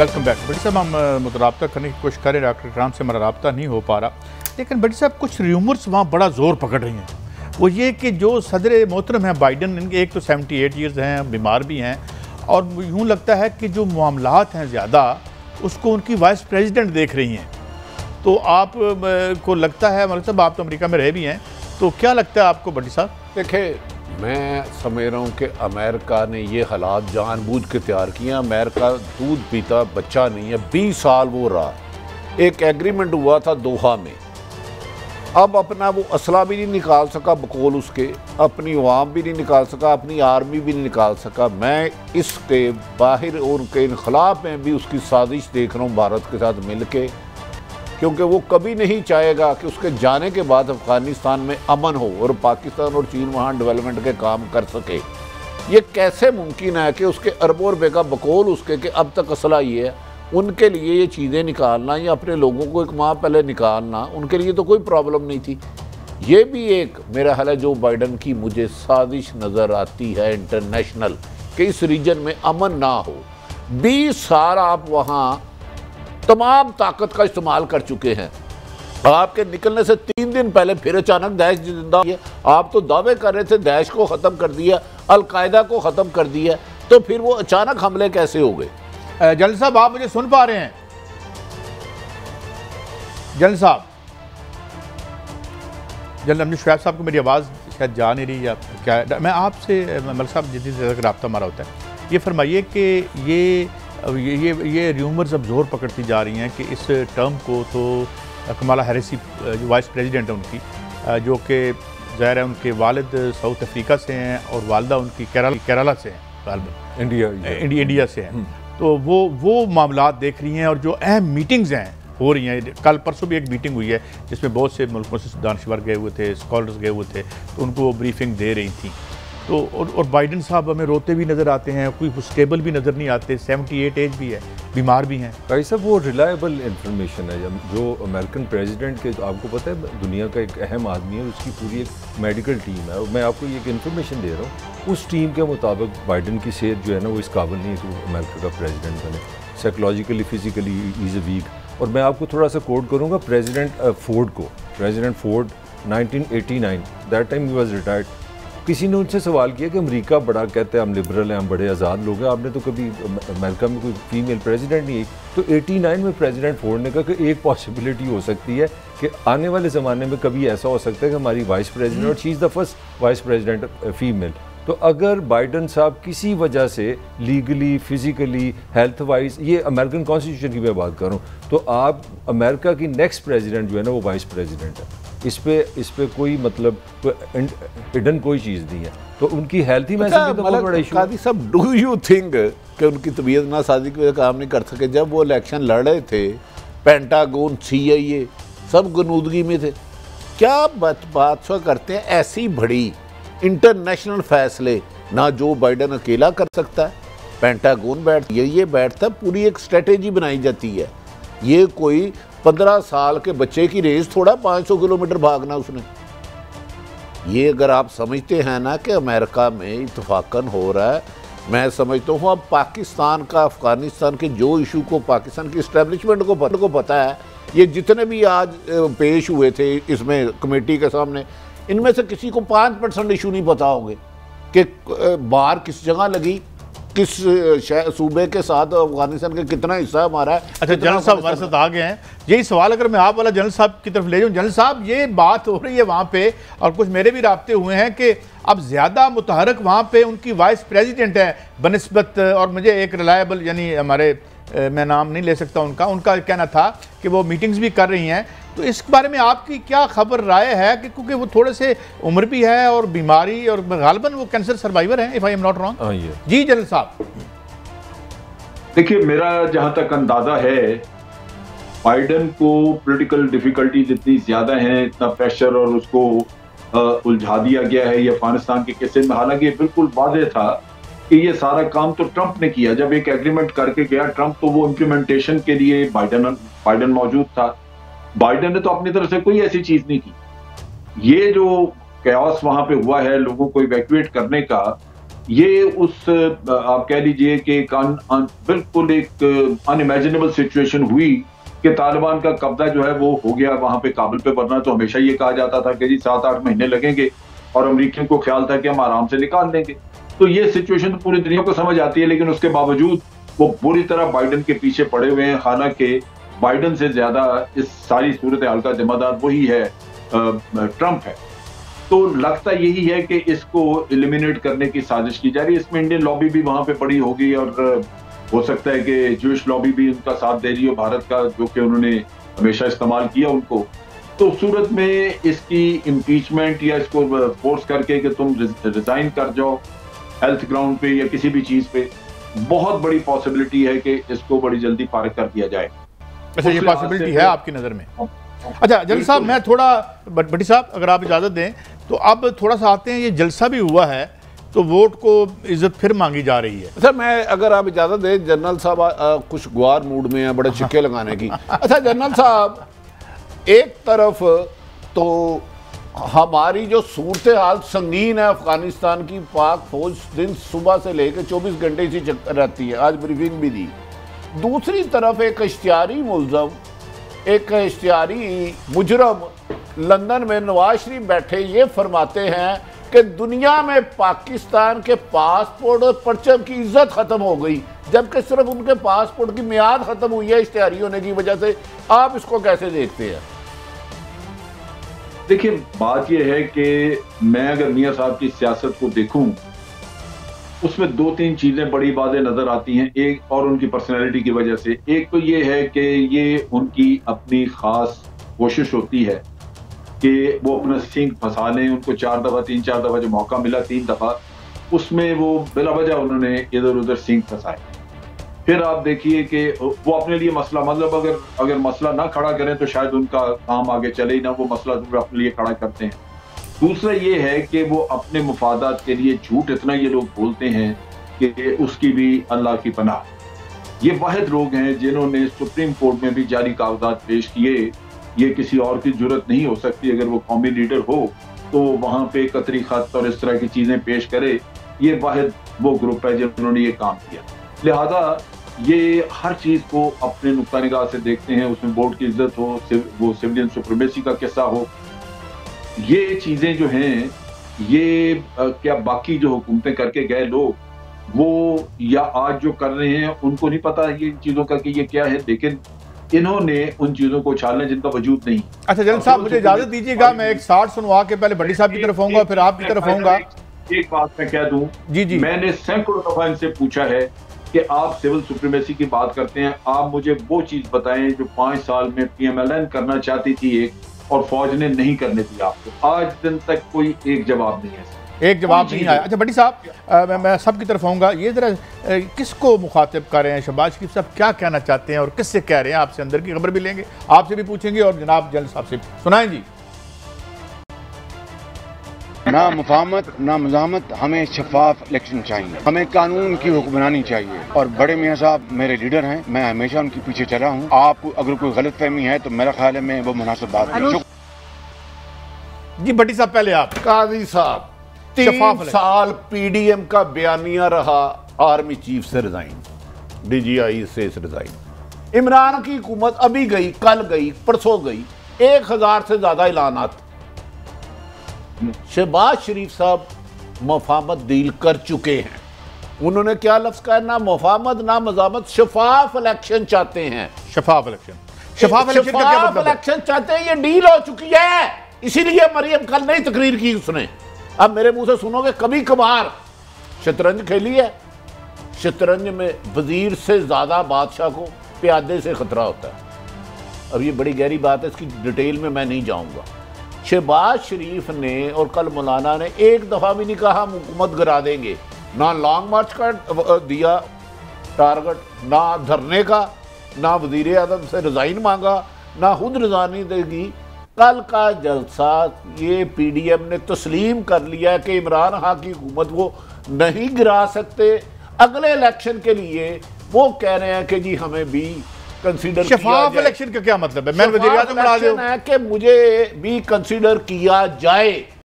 Welcome back. बड़ी साहब, हम मुतराबता करने की कोशिश कर रहे हैं, डॉक्टर इकराम से हमारा रब्ता नहीं हो पा रहा, लेकिन बड़ी साहब कुछ र्यूमर्स वहाँ बड़ा ज़ोर पकड़ रही हैं। वो ये कि जो सदर मोहतरम हैं बाइडन, इनके एक तो 78 ईयर्स हैं, बीमार भी हैं, और यूँ लगता है कि जो मामलात हैं ज़्यादा उसको उनकी वाइस प्रेसिडेंट देख रही हैं। तो आप को लगता है, मतलब साहब आप तो अमेरिका में रहे भी हैं, तो क्या लगता है आपको बड़ी साहब? देखिए, मैं समझ रहा हूँ कि अमेरिका ने ये हालात जानबूझ के तैयार किए हैं। अमेरिका दूध पीता बच्चा नहीं है, 20 साल वो रहा। एक एग्रीमेंट हुआ था दोहा में, अब अपना वो असला भी नहीं निकाल सका बकौल उसके, अपनी अवाम भी नहीं निकाल सका, अपनी आर्मी भी नहीं निकाल सका। मैं इसके बाहर उनके इनखलाफ में भी उसकी साजिश देख रहा हूँ भारत के साथ मिल के, क्योंकि वो कभी नहीं चाहेगा कि उसके जाने के बाद अफ़गानिस्तान में अमन हो और पाकिस्तान और चीन वहाँ डेवलपमेंट के काम कर सके। ये कैसे मुमकिन है कि उसके अरबों रुपये का बकौल उसके कि अब तक असला ये है, उनके लिए ये चीज़ें निकालना या अपने लोगों को एक माह पहले निकालना, उनके लिए तो कोई प्रॉब्लम नहीं थी। ये भी एक मेरा ख्याल है जो बाइडन की मुझे साजिश नज़र आती है इंटरनेशनल, कि इस रीजन में अमन ना हो। 20 साल आप वहाँ तमाम ताकत का इस्तेमाल कर चुके हैं। आपके निकलने से 3 दिन पहले फिर अचानक दैश जिंदा है। आप तो दावे कर रहे थे दैश को ख़त्म कर दिया, अलकायदा को ख़त्म कर दिया, तो फिर वो अचानक हमले कैसे हो गए? जनरल साहब, आप मुझे सुन पा रहे हैं? जनरल साहब, जनरल अमजद शुएब साहब को मेरी आवाज़ शायद जा नहीं रही या क्या है? मैं आपसे मलिक साहब जितनी देर तक रब्ता हमारा होता है, ये फरमाइए कि ये र्यूमर्स अब जोर पकड़ती जा रही हैं कि इस टर्म को तो कमाला हैरिस जो वाइस प्रेसिडेंट है उनकी, जो कि ज़ाहिर है उनके वालिद साउथ अफ्रीका से हैं और वालदा उनकी केरला से हैं, इंडिया से हैं, तो वो मामलात देख रही हैं। और जो अहम मीटिंग्स हैं हो रही हैं, कल परसों भी एक मीटिंग हुई है जिसमें बहुत से मुल्कों से दानश्वर गए हुए थे, स्कॉलर्स गए हुए थे, तो उनको वो ब्रीफिंग दे रही थी। तो और बाइडन साहब हमें रोते भी नज़र आते हैं, कोई स्टेबल भी नज़र नहीं आते, 78 एज भी है, बीमार भी हैं। भाई साहब, वो रिलायबल इंफॉर्मेशन है जो अमेरिकन प्रेसिडेंट के, आपको पता है दुनिया का एक अहम आदमी है, उसकी पूरी एक मेडिकल टीम है। मैं आपको ये एक इन्फॉर्मेशन दे रहा हूँ, उस टीम के मुताबिक बाइडन की सेहत जो है ना वो इस काबिल नहीं है कि अमेरिका का प्रेसिडेंट बने। Psychologically, physically is a weak. और मैं आपको थोड़ा सा कोट करूँगा president Ford 1989, that time he was retired. किसी ने उनसे सवाल किया कि अमेरिका बड़ा, कहते हैं हम लिबरल हैं, हम बड़े आज़ाद लोग हैं, आपने तो कभी अमेरिका में कोई फीमेल प्रेसिडेंट नहीं है। तो 89 में प्रेसिडेंट फोर्ड ने कहा कि एक पॉसिबिलिटी हो सकती है कि आने वाले ज़माने में कभी ऐसा हो सकता है कि हमारी वाइस प्रेसिडेंट, और she is the first vice president female. तो अगर बाइडन साहब किसी वजह से लीगली, फिजिकली, हेल्थ वाइज, ये अमेरिकन कॉन्स्टिट्यूशन की मैं बात कर रहा हूँ, तो आप अमेरिका की नेक्स्ट प्रेसिडेंट जो है ना वो वाइस प्रेसिडेंट है। इस पे कोई मतलब हिडन कोई चीज़ नहीं है। तो उनकी हेल्थ ही में तो बहुत बड़ा इशू है। सब डू यू थिंक कि उनकी तबीयत नासाजी की वजह काम नहीं कर सके? जब वो इलेक्शन लड़ रहे थे, पेंटागन, CIA सब गनूदगी में थे। क्या बात करते हैं? ऐसी बड़ी इंटरनेशनल फैसले ना जो बाइडन अकेला कर सकता है, पेंटागन बैठता, पूरी एक स्ट्रेटेजी बनाई जाती है। ये कोई 15 साल के बच्चे की रेस थोड़ा 500 किलोमीटर भागना उसने। ये अगर आप समझते हैं ना कि अमेरिका में इत्तफाकन हो रहा है, मैं समझता हूँ अब पाकिस्तान का, अफगानिस्तान के जो इशू को पाकिस्तान की इस्टेब्लिशमेंट को पता है। ये जितने भी आज पेश हुए थे इसमें कमेटी के सामने, इनमें से किसी को 5% इशू नहीं पता होंगे कि बाहर किस जगह लगी, किस सूबे के साथ, अफगानिस्तान का कितना हिस्सा हमारा है। अच्छा, जनरल साहब हमारे साथ आ गए हैं। यही सवाल अगर मैं आप वाला जनरल साहब की तरफ ले जाऊँ, जनरल साहब ये बात हो रही है वहाँ पे, और कुछ मेरे भी राब्ते हुए हैं कि अब ज़्यादा मुतहरक वहाँ पे उनकी वाइस प्रेसिडेंट है बनस्बत, और मुझे एक रिलायबल, यानी हमारे मैं नाम नहीं ले सकता उनका कहना था कि वो मीटिंग्स भी कर रही हैं। तो इस बारे में आपकी क्या खबर राय है कि क्योंकि वो थोड़े से उम्र भी है और बीमारी, और गालिबन वो कैंसर सर्वाइवर हैं, if I am not wrong? जी जनरल साहब। देखिए, मेरा जहां तक अंदाजा है, बाइडन को पॉलिटिकल डिफिकल्टीज इतनी ज्यादा हैं, इतना प्रेशर, और उसको उलझा दिया गया है ये अफगानिस्तान के केसेस में। हालांकि ये बिल्कुल वाज़ेह था कि ये सारा काम तो ट्रंप ने किया। जब एक एग्रीमेंट करके गया ट्रंप, तो वो इम्प्लीमेंटेशन के लिए बाइडन मौजूद था। बाइडन ने तो अपनी तरफ से कोई ऐसी चीज नहीं की। ये जो कैओस वहां पे हुआ है लोगों को इवैक्यूएट करने का, ये उस आप कह लीजिए कि बिल्कुल एक अनइमेजिनेबल सिचुएशन हुई कि तालिबान का कब्जा जो है वो हो गया वहां पे काबुल पे। वरना तो हमेशा ये कहा जाता था कि जी 7-8 महीने लगेंगे, और अमरीकियों को ख्याल था कि हम आराम से निकाल देंगे। तो ये सिचुएशन तो पूरी दुनिया को समझ आती है, लेकिन उसके बावजूद वो बुरी तरह बाइडन के पीछे पड़े हुए हैं। हालांकि बाइडन से ज्यादा इस सारी सूरत हाल का जिम्मेदार वही है, ट्रंप है। तो लगता यही है कि इसको एलिमिनेट करने की साजिश की जा रही है। इसमें इंडियन लॉबी भी वहां पे बड़ी होगी, और हो सकता है कि ज्यूइश लॉबी भी उनका साथ दे रही हो, भारत का, जो कि उन्होंने हमेशा इस्तेमाल किया उनको। तो सूरत में इसकी इम्पीचमेंट या इसको फोर्स करके कि तुम रिजाइन कर जाओ हेल्थ ग्राउंड पे या किसी भी चीज पे, बहुत बड़ी पॉसिबिलिटी है कि इसको बड़ी जल्दी फारिग कर दिया जाए। अच्छा, ये पॉसिबिलिटी है आपकी नज़र में? अच्छा जल्द साहब, मैं थोड़ा भट्टी साहब अगर आप इजाज़त दें तो अब थोड़ा सा आते हैं। ये जलसा भी हुआ है तो वोट को इज्जत फिर मांगी जा रही है। अच्छा, मैं अगर आप इजाज़त दें, जनरल साहब कुछ गुआर मूड में है, बड़े छिक्के लगाने की। अच्छा जनरल साहब, एक तरफ तो हमारी जो सूरत हाल संगीन है अफगानिस्तान की, पाक फौज दिन सुबह से लेकर 24 घंटे इसी चक्कर रहती है, आज ब्रीफिंग भी दी। दूसरी तरफ एक इश्तिहारी मुलजम, एक इश्तिहारी मुजरम लंदन में नवाज शरीफ बैठे ये फरमाते हैं कि दुनिया में पाकिस्तान के पासपोर्ट और परचम की इज्जत खत्म हो गई, जबकि सिर्फ उनके पासपोर्ट की मियाद खत्म हुई है इश्तिहारी होने की वजह से। आप इसको कैसे देखते हैं? देखिए, बात यह है कि मैं अगर मियां साहब की सियासत को देखूं, उसमें 2-3 चीजें बड़ी बातें नजर आती हैं। एक, और उनकी पर्सनैलिटी की वजह से, एक तो ये है कि ये उनकी अपनी खास कोशिश होती है कि वो अपना सिंक फंसा लें। उनको 4 दफा 3-4 दफा जो मौका मिला, 3 दफा, उसमें वो बिला वजह उन्होंने इधर उधर सिंक फंसाए। फिर आप देखिए कि वो अपने लिए मसला, मतलब अगर मसला ना खड़ा करें तो शायद उनका काम आगे चले ही ना, वो मसला जरूर अपने लिए खड़ा करते हैं। दूसरा ये है कि वो अपने मुफादात के लिए झूठ इतना ये लोग बोलते हैं कि उसकी भी अल्लाह की पनाह। ये वाहिद लोग हैं जिन्होंने सुप्रीम कोर्ट में भी जारी कागजात पेश किए। ये किसी और की जरूरत नहीं हो सकती, अगर वो कौमी लीडर हो तो वहां पे कतरी खत और इस तरह की चीजें पेश करे। ये वाहिद वो ग्रुप है जिन्होंने ये काम किया। लिहाजा ये हर चीज को अपने नुक्ता निगाह से देखते हैं, उसमें बोर्ड की इज्जत हो, वो सिविलियन सुप्रीमेसी का किस्सा हो। ये चीजें जो हैं, ये क्या बाकी जो हुकूमतें करके गए लोग, वो या आज जो कर रहे हैं उनको नहीं पता ये चीजों का कि ये क्या है, लेकिन इन्होंने उन चीजों को उछालने जिनका वजूद नहीं। अच्छा जनरल साहब, मुझे इजाजत दीजिएगा, मैं एक 60 सुनवा के पहले भट्टी साहब की तरफ आऊंगा, फिर आपकी तरफ आऊंगा। एक बात मैं कह दूं, जी, मैंने सैकड़ों दफा इनसे पूछा है कि आप सिविल सुप्रीमेसी की बात करते हैं, आप मुझे वो चीज बताएं जो 5 साल में PMLN करना चाहती थी एक, और फौज ने नहीं करने दिया आपको। आज दिन तक कोई एक जवाब नहीं है, एक जवाब नहीं आया। अच्छा भट्टी साहब, मैं सबकी तरफ आऊंगा। ये जरा किसको मुखातिब कर रहे हैं शहबाज शरीफ साहब, क्या कहना चाहते हैं और किससे कह रहे हैं? आपसे अंदर की खबर भी लेंगे, आपसे भी पूछेंगे, और जनाब जनरल साहब से सुनाएं जी। ना मुफाहमत ना मज़ामत, हमें शफाफ इलेक्शन चाहिए, हमें कानून की हुक्मरानी चाहिए। और बड़े मियाँ साहब मेरे लीडर हैं, मैं हमेशा उनके पीछे चला हूँ। आपको अगर कोई गलत फहमी है तो मेरा ख्याल है मैं वो मुनासिब बात है। जी भट्टी साहब, पहले आप। काजी साहब, 3 साल PDM का बयानिया रहा, आर्मी चीफ से रिजाइन, DGI से रिजाइन। इमरान की हुकूमत अभी गई, कल गई, परसों गई, 1000 से ज्यादा ऐलानात। शहबाज शरीफ साहब मुफाहमत डील कर चुके हैं। उन्होंने क्या लफ्ज कहा? ना मुफाहमत ना मज़ामत, शफाफ इलेक्शन चाहते हैं। शफाफ इलेक्शन, शफाफ इलेक्शन का क्या मतलब? इलेक्शन चाहते हैं, ये डील हो चुकी है। इसीलिए मरियम कल नई तकरीर की उसने। अब मेरे मुंह से सुनोगे, कभी कभार शतरंज खेली है, शतरंज में वजीर से ज्यादा बादशाह को प्यादे से खतरा होता है। अब ये बड़ी गहरी बात है, इसकी डिटेल में मैं नहीं जाऊंगा। शहबाज शरीफ ने और कल मौलाना ने एक दफा भी नहीं कहा हम हुकूमत गिरा देंगे, ना लॉन्ग मार्च का दिया टारगेट, ना धरने का, ना वजीर आजम से रिजाइन मांगा, ना खुद रिजाइन देगी। कल का जलसा ये PDM ने तस्लीम कर लिया कि इमरान खान की हुकूमत वो नहीं गिरा सकते। अगले इलेक्शन के लिए वो कह रहे हैं कि जी हमें भी कंसीडर किया जाए। शफाफ इलेक्शन का क्या मतलब है? मैं वज़ीर आज़म बना दूं, है कि मुझे भी कंसीडर किया जाए।